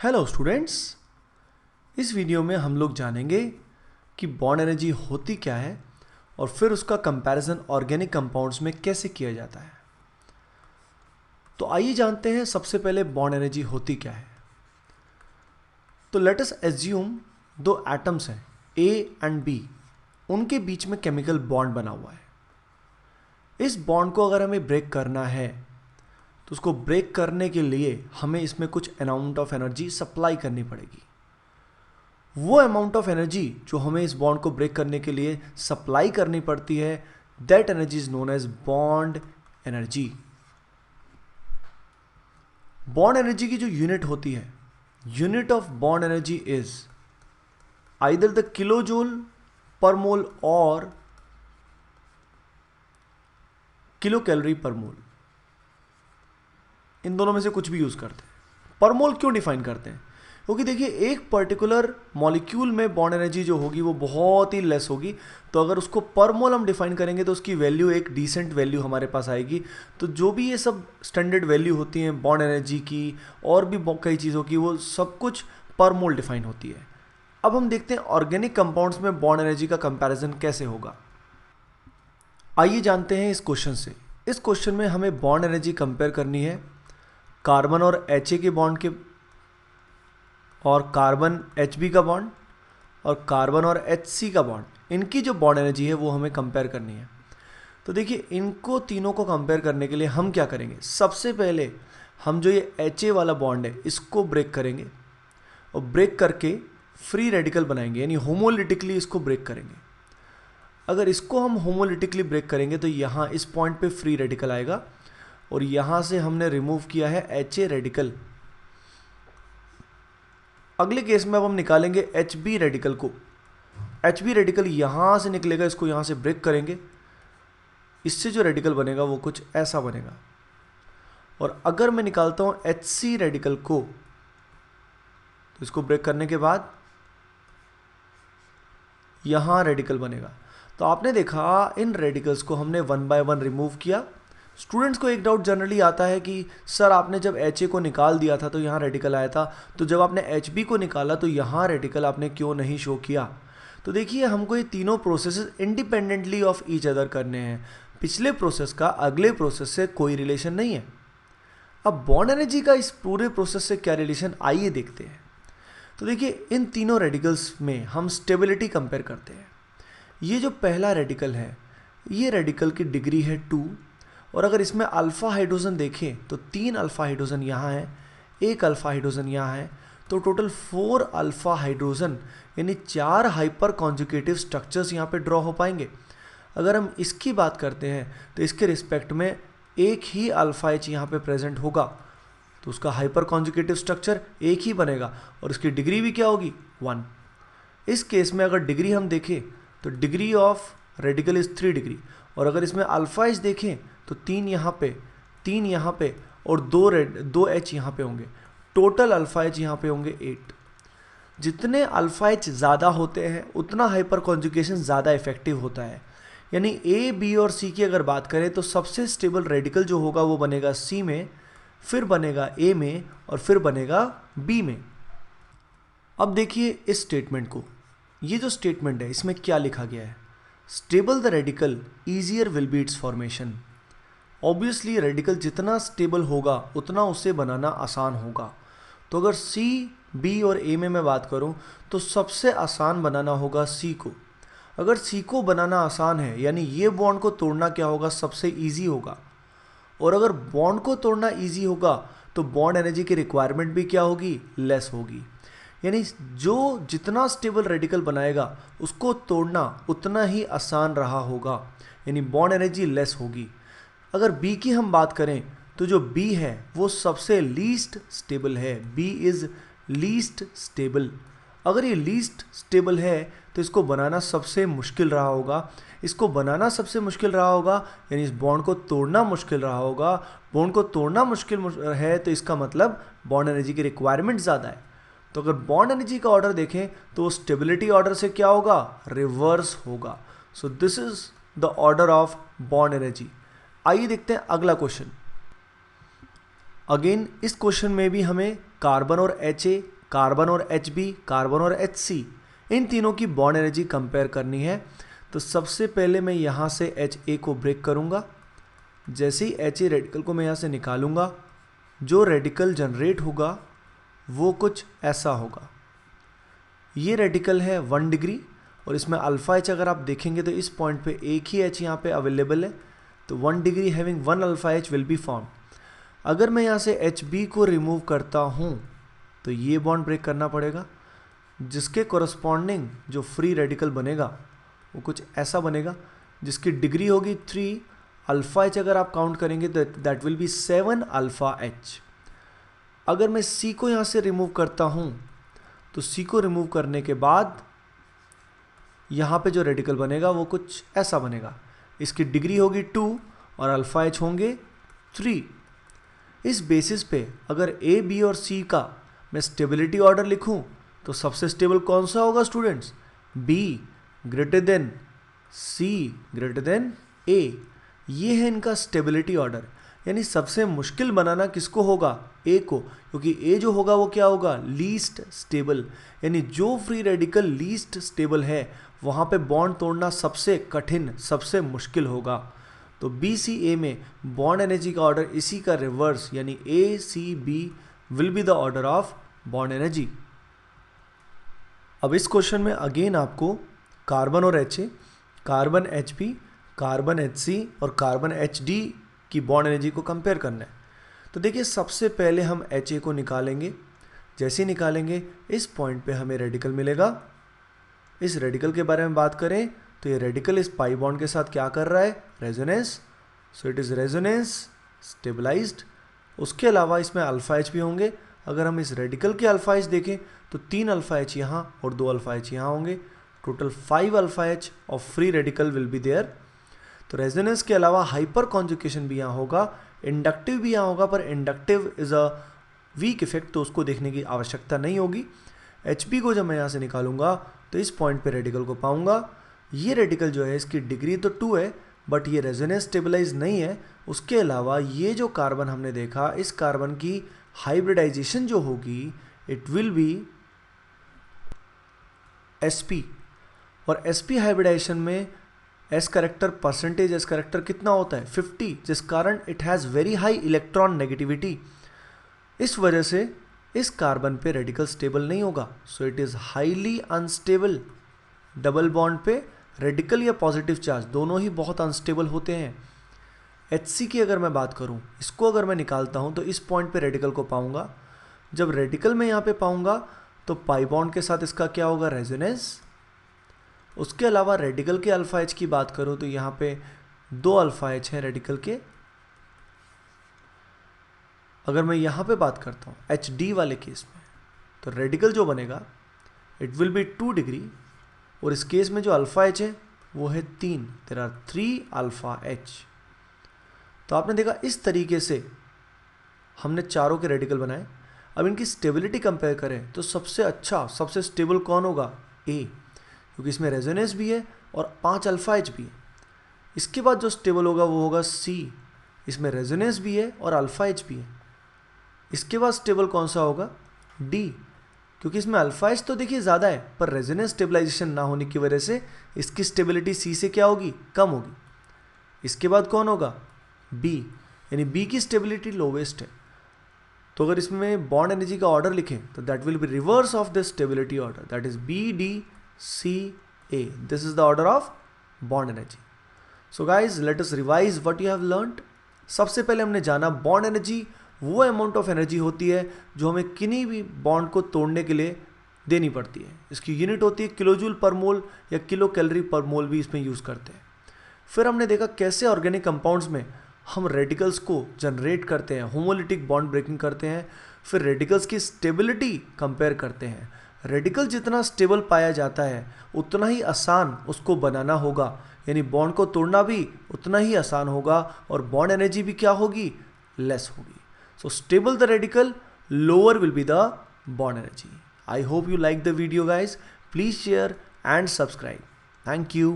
Hello students, इस video में हम लोग जानेंगे कि बॉन्ड एनर्जी होती क्या है और फिर उसका कंपैरिजन ऑर्गेनिक कंपाउंड्स में कैसे किया जाता है। तो आइए जानते हैं सबसे पहले बॉन्ड एनर्जी होती क्या है। तो लेट अस एज्यूम दो एटम्स हैं ए एंड बी, उनके बीच में केमिकल बॉन्ड बना हुआ है। इस बॉन्ड को अगर हमें ब्रेक करना है तो उसको ब्रेक करने के लिए हमें इसमें कुछ अमाउंट ऑफ एनर्जी सप्लाई करनी पड़ेगी। वो अमाउंट ऑफ एनर्जी जो हमें इस बॉन्ड को ब्रेक करने के लिए सप्लाई करनी पड़ती है, that energy is known as bond energy. Bond energy की जो यूनिट होती है, unit of bond energy is either the kilo joule per mole और किलो कैलोरी पर मोल। इन दोनों में से कुछ भी यूज करते हैं। पर मोल क्यों डिफाइन करते हैं? क्योंकि देखिए, एक पर्टिकुलर मॉलिक्यूल में बॉन्ड एनर्जी जो होगी वो बहुत ही लेस होगी, तो अगर उसको पर मोल हम डिफाइन करेंगे तो उसकी वैल्यू एक डिसेंट वैल्यू हमारे पास आएगी। तो जो भी ये सब स्टैंडर्ड वैल्यू होती हैं बॉन्ड एनर्जी की और भी कई चीज़ों की, वो सब कुछ पर मोल डिफाइन होती है। अब हम देखते हैं ऑर्गेनिक कंपाउंड्स में बॉन्ड एनर्जी का कंपैरिजन कैसे होगा। आइए जानते हैं इस क्वेश्चन से। इस क्वेश्चन में हमें बॉन्ड एनर्जी कंपेयर करनी है कार्बन और एच के बॉन्ड के, और कार्बन एच का बॉन्ड और कार्बन और एच का बॉन्ड, इनकी जो बॉन्ड एनर्जी है वो हमें कंपेयर करनी है। तो देखिए, इनको तीनों को कंपेयर करने के लिए हम क्या करेंगे, सबसे पहले हम जो ये एच वाला बॉन्ड है इसको ब्रेक करेंगे और ब्रेक करके फ्री रेडिकल बनाएंगे, यानी होमोलिटिकली इसको ब्रेक करेंगे। अगर इसको हम होमोलिटिकली ब्रेक करेंगे तो यहाँ इस पॉइंट पे फ्री रेडिकल आएगा और यहाँ से हमने रिमूव किया है एच रेडिकल। अगले केस में अब हम निकालेंगे एच बी रेडिकल को। एच बी रेडिकल यहाँ से निकलेगा, इसको यहाँ से ब्रेक करेंगे, इससे जो रेडिकल बनेगा वो कुछ ऐसा बनेगा। और अगर मैं निकालता हूँ एच सी रेडिकल को, तो इसको ब्रेक करने के बाद यहाँ रेडिकल बनेगा। तो आपने देखा इन रेडिकल्स को हमने वन बाय वन रिमूव किया। स्टूडेंट्स को एक डाउट जनरली आता है कि सर आपने जब एच को निकाल दिया था तो यहाँ रेडिकल आया था, तो जब आपने एच बी को निकाला तो यहाँ रेडिकल आपने क्यों नहीं शो किया? तो देखिए, हमको ये तीनों processes independently of each other करने हैं। पिछले प्रोसेस का अगले प्रोसेस से कोई रिलेशन नहीं है। अब बॉन्ड एनर्जी का इस पूरे प्रोसेस से क्या रिलेशन, आइए देखते हैं। तो देखिए, इन तीनों रेडिकल्स में हम स्टेबिलिटी कंपेयर करते हैं। ये जो पहला रेडिकल है, ये रेडिकल की डिग्री है 2, और अगर इसमें अल्फ़ा हाइड्रोजन देखें तो 3 अल्फ़ा हाइड्रोजन यहाँ है, 1 अल्फ़ा हाइड्रोजन यहाँ है, तो टोटल 4 अल्फ़ा हाइड्रोजन यानी 4 हाइपर कॉन्जुगेटिव स्ट्रक्चर्स यहाँ पे ड्रॉ हो पाएंगे। अगर हम इसकी बात करते हैं तो इसके रिस्पेक्ट में एक ही अल्फ़ा एच यहाँ पे प्रेजेंट होगा, तो उसका हाइपर कॉन्जुगेटिव स्ट्रक्चर एक ही बनेगा और उसकी डिग्री भी क्या होगी, 1। इस केस में अगर डिग्री हम देखें तो degree of radical is 3 degree, और अगर इसमें अल्फ़ा एच देखें तो 3 यहाँ पे और 2 एच यहाँ पे होंगे। टोटल अल्फ़ा एच यहाँ पे होंगे 8। जितने अल्फ़ा एच ज़्यादा होते हैं उतना हाइपर कॉन्जुगेशन ज़्यादा इफेक्टिव होता है। यानी ए, बी और सी की अगर बात करें तो सबसे स्टेबल रेडिकल जो होगा वो बनेगा सी में, फिर बनेगा ए में और फिर बनेगा बी में। अब देखिए इस स्टेटमेंट को, ये जो स्टेटमेंट है इसमें क्या लिखा गया है, stable the radical easier will be it's formation. Obviously radical जितना स्टेबल होगा उतना उसे बनाना आसान होगा। तो अगर सी, बी और ए में मैं बात करूं तो सबसे आसान बनाना होगा सी को। अगर सी को बनाना आसान है यानी ये बॉन्ड को तोड़ना क्या होगा, सबसे इजी होगा। और अगर बॉन्ड को तोड़ना इजी होगा तो बॉन्ड एनर्जी की रिक्वायरमेंट भी क्या होगी, लेस होगी। यानी जो जितना स्टेबल रेडिकल बनाएगा उसको तोड़ना उतना ही आसान रहा होगा, यानी बॉन्ड एनर्जी लेस होगी। अगर बी की हम बात करें तो जो बी है वो सबसे लीस्ट स्टेबल है, बी इज़ लीस्ट स्टेबल। अगर ये लीस्ट स्टेबल है तो इसको बनाना सबसे मुश्किल रहा होगा। इसको बनाना सबसे मुश्किल रहा होगा यानी इस बॉन्ड को तोड़ना मुश्किल रहा होगा। बॉन्ड को तोड़ना मुश्किल है तो इसका मतलब बॉन्ड एनर्जी की रिक्वायरमेंट ज़्यादा है। तो अगर बॉन्ड एनर्जी का ऑर्डर देखें तो स्टेबिलिटी ऑर्डर से क्या होगा, रिवर्स होगा। So this is the order of bond energy. आइए देखते हैं अगला क्वेश्चन। अगेन इस क्वेश्चन में भी हमें कार्बन और एच कार्बन और HB, कार्बन और HC, इन तीनों की बॉन्ड एनर्जी कंपेयर करनी है। तो सबसे पहले मैं यहाँ से HA को ब्रेक करूँगा। जैसे ही HA रेडिकल को मैं यहाँ से निकालूंगा, जो रेडिकल जनरेट होगा वो कुछ ऐसा होगा। ये रेडिकल है 1 डिग्री और इसमें अल्फा H अगर आप देखेंगे तो इस पॉइंट पे एक ही H यहाँ पे अवेलेबल है, तो 1 degree having 1 alpha H will be form. अगर मैं यहाँ से HB को रिमूव करता हूँ तो ये बॉन्ड ब्रेक करना पड़ेगा, जिसके कोरस्पॉन्डिंग जो फ्री रेडिकल बनेगा वो कुछ ऐसा बनेगा, जिसकी डिग्री होगी 3, अल्फा H अगर आप काउंट करेंगे तो that will be 7 alpha H। अगर मैं C को यहाँ से रिमूव करता हूँ तो C को रिमूव करने के बाद यहाँ पे जो रेडिकल बनेगा वो कुछ ऐसा बनेगा, इसकी डिग्री होगी 2 और अल्फा H होंगे 3। इस बेसिस पे अगर A, B और C का मैं स्टेबिलिटी ऑर्डर लिखूं तो सबसे स्टेबल कौन सा होगा students? B greater than C greater than A। ये है इनका स्टेबिलिटी ऑर्डर। यानी सबसे मुश्किल बनाना किसको होगा? A को, क्योंकि A जो होगा वो क्या होगा? Least stable. यानी जो फ्री रेडिकल लीस्ट स्टेबल है वहाँ पे बॉन्ड तोड़ना सबसे कठिन, सबसे मुश्किल होगा। तो BCA में बॉन्ड एनर्जी का ऑर्डर इसी का रिवर्स, यानी ACB will be the order of bond energy. अब इस क्वेश्चन में अगेन आपको कार्बन और HA, carbon HB, carbon HC और कार्बन HD की बॉन्ड एनर्जी को कंपेयर करना है। तो देखिए सबसे पहले हम HA को निकालेंगे। जैसे ही निकालेंगे इस पॉइंट पे हमें रेडिकल मिलेगा। इस रेडिकल के बारे में बात करें तो ये रेडिकल इस पाई बॉन्ड के साथ क्या कर रहा है? Resonance. So it is resonance stabilized. उसके अलावा इसमें अल्फा H भी होंगे। अगर हम इस रेडिकल के अल्फा H देखें तो 3 अल्फा H यहाँ और 2 अल्फा H यहाँ होंगे। Total 5 alpha H of free radical will be there. तो रेजोनेंस के अलावा हाइपर कॉन्जुगेशन भी यहाँ होगा, इंडक्टिव भी यहाँ होगा, पर inductive is a weak effect, तो उसको देखने की आवश्यकता नहीं होगी। HB को जब मैं यहाँ से निकालूंगा तो इस पॉइंट पे रेडिकल को पाऊंगा। ये रेडिकल जो है इसकी डिग्री तो 2 है, बट ये रेजोनेंस स्टेबलाइज नहीं है। उसके अलावा ये जो कार्बन हमने देखा, इस कार्बन की हाइब्रिडाइजेशन जो होगी इट विल बी sp, और sp हाइब्रिडाइजेशन में s character, percentage s character कितना होता है? 50, जिस कारण it has very high electron negativity. इस वजह से इस कार्बन पे रेडिकल स्टेबल नहीं होगा। सो it is highly unstable. Double bond पे रेडिकल या पॉजिटिव चार्ज दोनों ही बहुत अनस्टेबल होते हैं। HC की अगर मैं बात करूं, इसको अगर मैं निकालता हूं तो इस पॉइंट पे रेडिकल को पाऊंगा। जब रेडिकल मैं यहाँ पे पाऊंगा तो पाई बॉन्ड के साथ इसका क्या होगा? रेजोनेंस। उसके अलावा रेडिकल के अल्फा H की बात करूं तो यहाँ पे 2 अल्फा H हैं रेडिकल के। अगर मैं यहाँ पे बात करता हूँ HD वाले केस में, तो रेडिकल जो बनेगा इट विल बी 2 डिग्री, और इस केस में जो अल्फा H है वो है 3। There are 3 alpha H। तो आपने देखा इस तरीके से हमने चारों के रेडिकल बनाए। अब इनकी स्टेबिलिटी कंपेयर करें तो सबसे अच्छा, सबसे स्टेबल कौन होगा? A, क्योंकि इसमें रेजोनेंस भी है और 5 अल्फा H भी है। इसके बाद जो स्टेबल होगा वो होगा C, इसमें रेजोनेंस भी है और अल्फा H भी है। इसके बाद स्टेबल कौन सा होगा? D, क्योंकि इसमें अल्फा H तो देखिए ज़्यादा है, पर रेजोनेंस स्टेबलाइजेशन ना होने की वजह से इसकी स्टेबिलिटी C से क्या होगी? कम होगी। इसके बाद कौन होगा? B, यानी B की स्टेबिलिटी लोवेस्ट है। तो अगर इसमें बॉन्ड एनर्जी का ऑर्डर लिखें तो that will be reverse of this stability order, that is BDCA। This is the order of bond energy. So guys let us revise what you have learned. सबसे पहले हमने जाना बॉन्ड एनर्जी वो amount of energy होती है जो हमें किन्हीं भी बॉन्ड को तोड़ने के लिए देनी पड़ती है। इसकी यूनिट होती है किलोजूल पर मोल या किलो कैलोरी पर मोल भी इसमें यूज़ करते हैं। फिर हमने देखा कैसे ऑर्गेनिक कंपाउंड्स में हम रेडिकल्स को जनरेट करते हैं, होमोलिटिक बॉन्ड ब्रेकिंग करते हैं। फिर रेडिकल्स की स्टेबिलिटी कंपेयर करते हैं। रेडिकल जितना स्टेबल पाया जाता है उतना ही आसान उसको बनाना होगा, यानी बॉन्ड को तोड़ना भी उतना ही आसान होगा और बॉन्ड एनर्जी भी क्या होगी? लेस होगी। सो stable the radical, lower will be the bond energy. I hope you like the video guys. Please share and subscribe. Thank you.